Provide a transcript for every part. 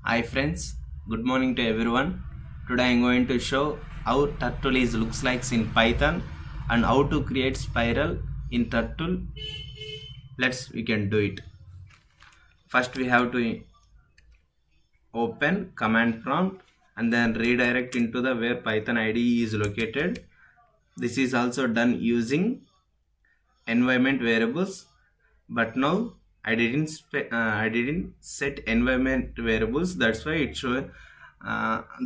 Hi friends, good morning to everyone. Today I am going to show how turtle is looks like in Python and how to create spiral in turtle. We can do it. First we have to open command prompt and then redirect into the where Python IDE is located. This is also done using environment variables, but now I didn't set environment variables. That's why it show.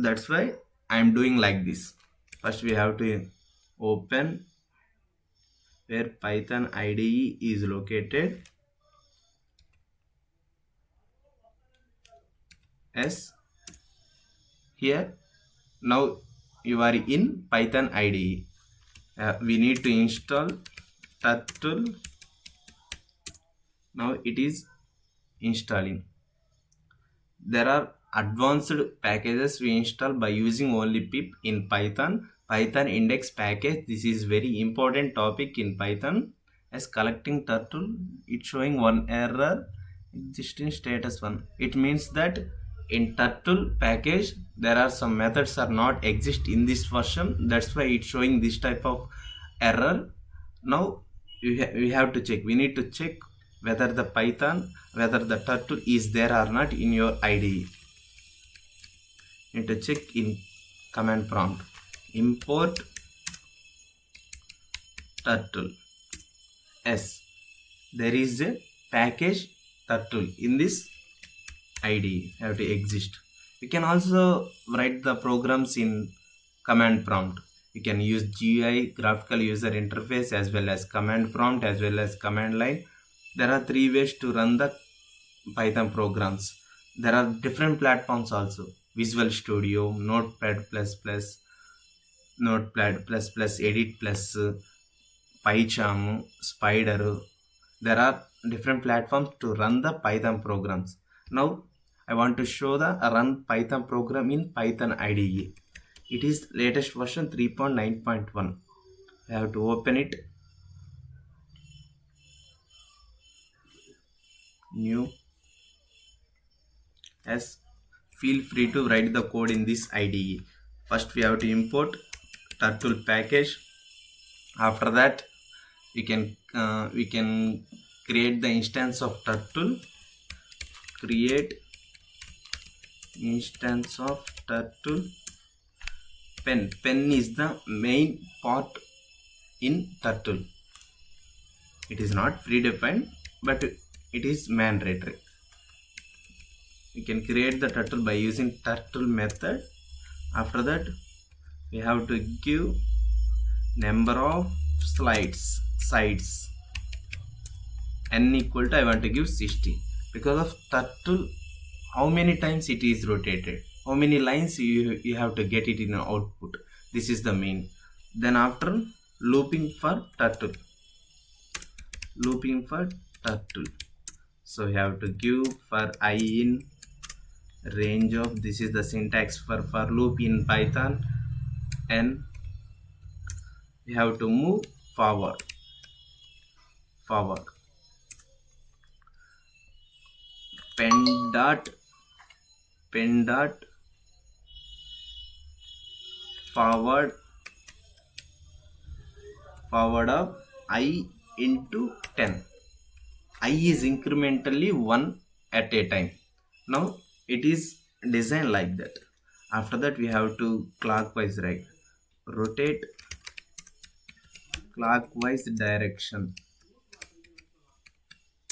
That's why I'm doing like this. First we have to open where Python IDE is located. Yes, here now you are in Python IDE. We need to install turtle. Now it is installing. There are advanced packages we install by using only pip in Python index package. This is very important topic in Python. As collecting turtle, it's showing one error existing status 1. It means that in turtle package there are some methods are not exist in this version. That's why it's showing this type of error. Now we have to check. We need to check whether the turtle is there or not in your IDE. You need to check in command prompt. Import turtle. Yes, there is a package turtle in this IDE. Have to exist. You can also write the programs in command prompt. You can use GUI, graphical user interface, as well as command prompt, as well as command line. There are 3 ways to run the Python programs. There are different platforms also: Visual Studio, Notepad++, Notepad++, Edit+, PyCharm, Spider. There are different platforms to run the Python programs. Now I want to show the run Python program in Python IDE. It is latest version 3.9.1. I have to open it. New. As feel free to write the code in this IDE. First we have to import turtle package. After that we can create the instance of turtle. Create instance of turtle. Pen is the main part in turtle. It is not predefined, but it is mandatory. We can create the turtle by using turtle method. After that we have to give number of sides. N equal to, I want to give 60 because of turtle. How many times it is rotated, how many lines you have to get it in output. This is the main. Then after looping for turtle. So you have to give for I in range of, this is the syntax for loop in Python, and we have to move forward. pen dot forward of I into 10. I is incrementally 1 at a time. Now it is designed like that. After that we have to clockwise rotate clockwise direction.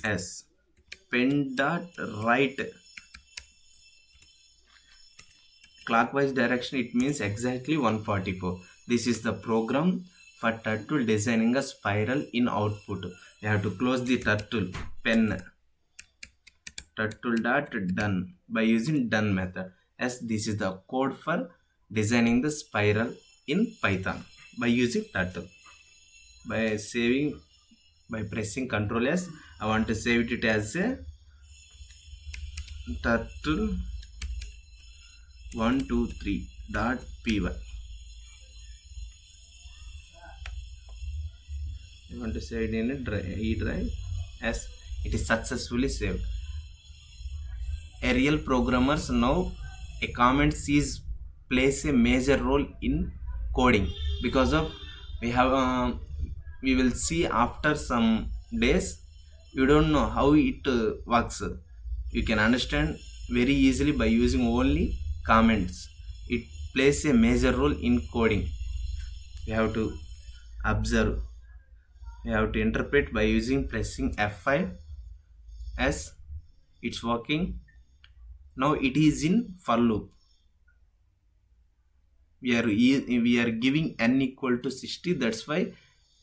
S pen dot right clockwise direction, it means exactly 144. This is the program for turtle designing a spiral in output. You have to close the turtle turtle dot done by using done method, as this is the code for designing the spiral in Python by using turtle. By pressing Ctrl S, I want to save it as a turtle 123.py. I want to save it in a E drive, as it is successfully saved. a real programmers now a comment is plays a major role in coding because of we have we will see after some days. You don't know how it works. You can understand very easily by using only comments. It plays a major role in coding. We have to observe. We have to interpret by using pressing F5 as it's working. Now it is in for loop. We are giving n equal to 60. That's why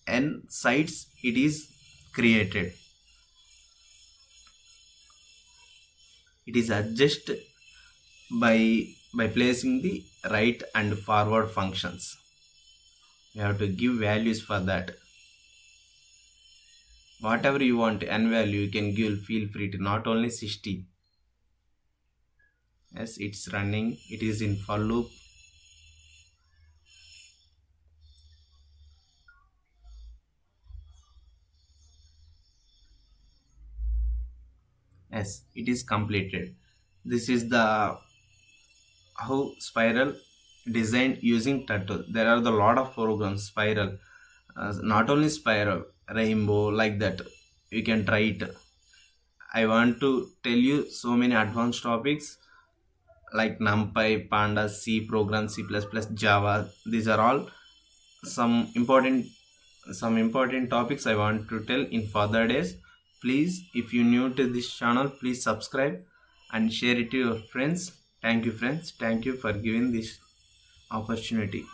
n sides it is created. It is adjust by placing the right and forward functions. You have to give values for that. Whatever you want n value you can give, feel free to, not only 60. Yes, it's running. It is in for loop. Yes, it is completed. This is the how Spiral designed using Turtle. There are the lot of programs Spiral, not only Spiral, Rainbow, like that. You can try it. I want to tell you so many advanced topics like NumPy, Pandas, C program, C++, Java. These are all some important topics I want to tell in further days. Please, if you new to this channel, please subscribe and share it to your friends. Thank you friends. Thank you for giving this opportunity.